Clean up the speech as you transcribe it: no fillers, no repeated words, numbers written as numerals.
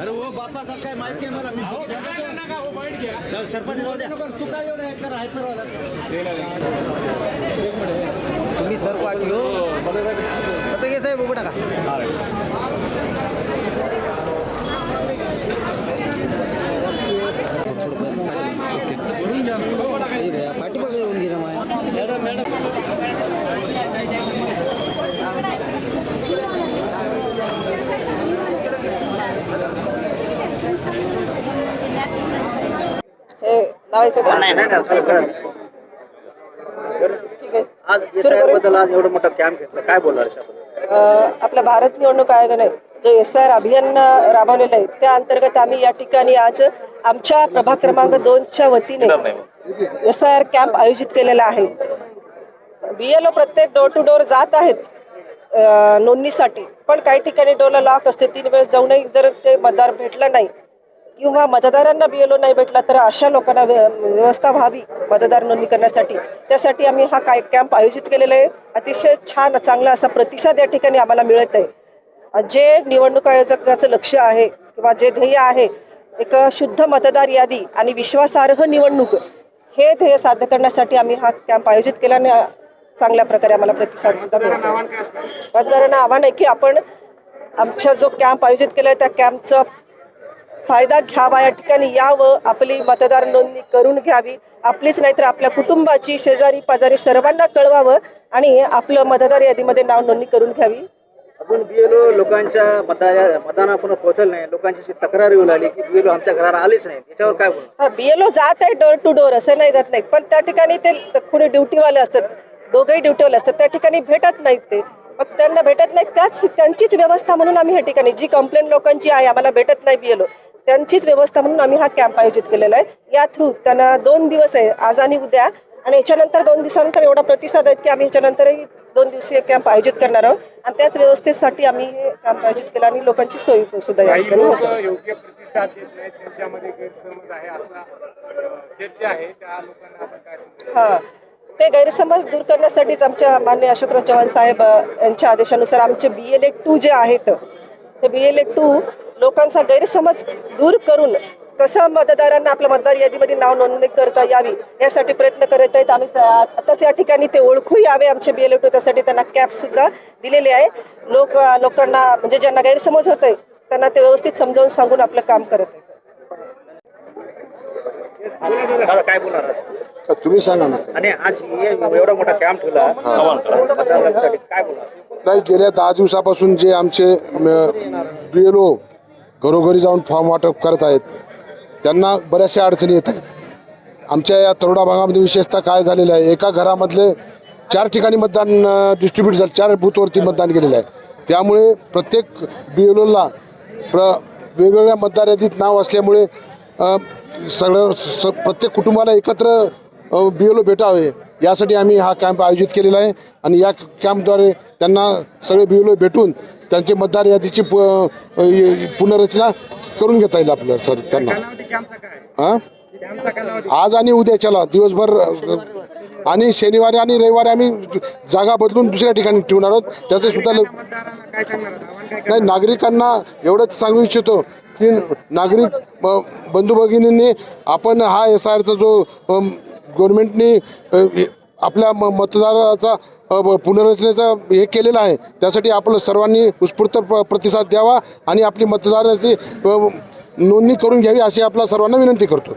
अरे वो बापाचा काय माहिती आहे मला मी सरपंच जाऊ द्या तू काय एवढं तुम्ही सर पाठी हो आता घे साहेब उभं टाका पाठी बघा येऊन घे आज एवढं मोठं कॅम्प घेतलं काय बोलणार आपल्या भारत निवडणूक आयोगाने जे SIR अभियान राबवलेलं आहे त्या अंतर्गत आम्ही या ठिकाणी आज आमच्या प्रभाग क्रमांक 2च्या वतीने SIR कॅम्प आयोजित केलेला आहे. BLO प्रत्येक डोर टू डोर जात आहेत नोंदणीसाठी, पण काही ठिकाणी डोरला लॉक असते. 3 वेळेस जाऊनही जर ते मतदार भेटलं नाही किंवा मतदारांना BLO नाही भेटला तर अशा लोकांना व्यवस्था व्हावी मतदार नोंदणी करण्यासाठी. त्यासाठी आम्ही हा कॅम्प आयोजित केलेला आहे. अतिशय छान चांगला असा प्रतिसाद या ठिकाणी आम्हाला मिळत आहे. जे निवडणूक आयोजकाचं लक्ष आहे किंवा जे ध्येय आहे एक शुद्ध मतदार यादी आणि विश्वासार्ह निवडणूक हे ध्येय साध्य करण्यासाठी आम्ही हा कॅम्प आयोजित केल्याने चांगल्या प्रकारे आम्हाला प्रतिसाद सुद्धा मिळतो. मतदारांना आव्हान आहे की आपण आमचा जो कॅम्प आयोजित केला आहे त्या कॅम्पचा फायदा घ्यावा, या ठिकाणी यावं, आपली मतदार नोंदणी करून घ्यावी. आपलीच नाही तर आपल्या कुटुंबाची, शेजारी पाजारी सर्वांना कळवावं आणि आपलं मतदार यादीमध्ये नाव नोंदणी करून घ्यावी. अजून BLO लोकांच्या मतदानापर्यंत पोहोचल नाही. लोकांची तक्रार येऊ लागली की BLO आमच्या घराला आलेच नाही. याच्यावर काय बोलणार? BLO जात आहे डोर टू डोर, असं नाही जात नाही, पण त्या ठिकाणी ते कुणी ड्युटीवाले असतात, दोघंही ड्युटीवाले असतात, त्या ठिकाणी भेटत नाहीत. ते मग त्यांना भेटत नाही त्यांचीच व्यवस्था म्हणून आम्ही ह्या ठिकाणी जी कंप्लेंट लोकांची आहे आम्हाला भेटत नाही BLO त्यांचीच व्यवस्था म्हणून आम्ही हा कॅम्प आयोजित केलेला आहे. या थ्रू त्यांना 2 दिवस आहे, आज आणि उद्या, आणि याच्यानंतर 2 दिवसानंतर एवढा प्रतिसाद आहे की आम्ही ह्याच्यानंतरही 2 दिवसीय कॅम्प आयोजित करणार आहोत. आणि त्याच व्यवस्थेसाठी आम्ही हे कॅम्प आयोजित केलं आणि लोकांची सोयी सुद्धा या ठिकाणी होते. योग्य प्रतिसाद देत नाहीत, त्यांच्यामध्ये गैरसमज आहे असा चर्चा आहे, त्या लोकांना आपण काय सांगतो? हां, ते गैरसमज दूर करण्यासाठीच आमच्या माननीय अशोकराव चव्हाण साहेब यांच्या आदेशानुसार आमचे BLA 2 जे आहेत ते BLA 2 लोकांचा गैरसमज दूर करून कसं मतदारांना आपल्या मतदार यादीमध्ये नाव नोंदणी करता यावी यासाठी प्रयत्न करत आहेत. आम्ही आताच या ठिकाणी ते ओळखू यावे आमचे BLA 2, त्यासाठी त्यांना कॅपसुद्धा दिलेले आहे. लोकांना म्हणजे ज्यांना गैरसमज होत आहे त्यांना ते व्यवस्थित समजावून सांगून आपलं काम करत आहेत. काय बोलणार तुम्ही सांगा ना. आणि आज एवढा मोठा कॅम्प ठेवला मतदारांसाठी काय बोलणार? नाही, गेल्या 10 दिवसापासून जे आमचे BLO घरोघरी जाऊन फॉर्म वाटप करत आहेत त्यांना बऱ्याचशा अडचणी येत आहेत. आमच्या या तरोडा भागामध्ये विशेषतः काय झालेलं आहे, एका घरामधले 4 ठिकाणी मतदान डिस्ट्रीब्यूट झालं, 4 बूथवरती मतदान केलेलं आहे. त्यामुळे प्रत्येक BLOला वेगवेगळ्या मतदार यादीत नाव असल्यामुळे प्रत्येक कुटुंबाला एकत्र BLO भेटावे यासाठी आम्ही हा कॅम्प आयोजित केलेला आहे. आणि या कॅम्पद्वारे त्यांना सगळे BLO भेटून त्यांचे मतदार यादीची पुनर्रचना करून घेता येईल आपल्याला सर त्यांना. हां, आज आणि उद्याच्याला दिवसभर आणि शनिवारी आणि रविवारी आम्ही जागा बदलून दुसऱ्या ठिकाणी ठेवणार आहोत. त्याचे सुद्धा नाही, नागरिकांना एवढंच सांगू इच्छितो की नागरिक बंधू भगिनींनी आपण हा SIRचा जो गव्हर्नमेंटने आपल्या मतदाराचा पुनर्रचनेचा हे केलेला आहे त्यासाठी आपलं सर्वांनी उत्स्फूर्त प्रतिसाद द्यावा आणि आपली मतदाराची नोंदणी करून घ्यावी अशी आपल्या सर्वांना विनंती करतो.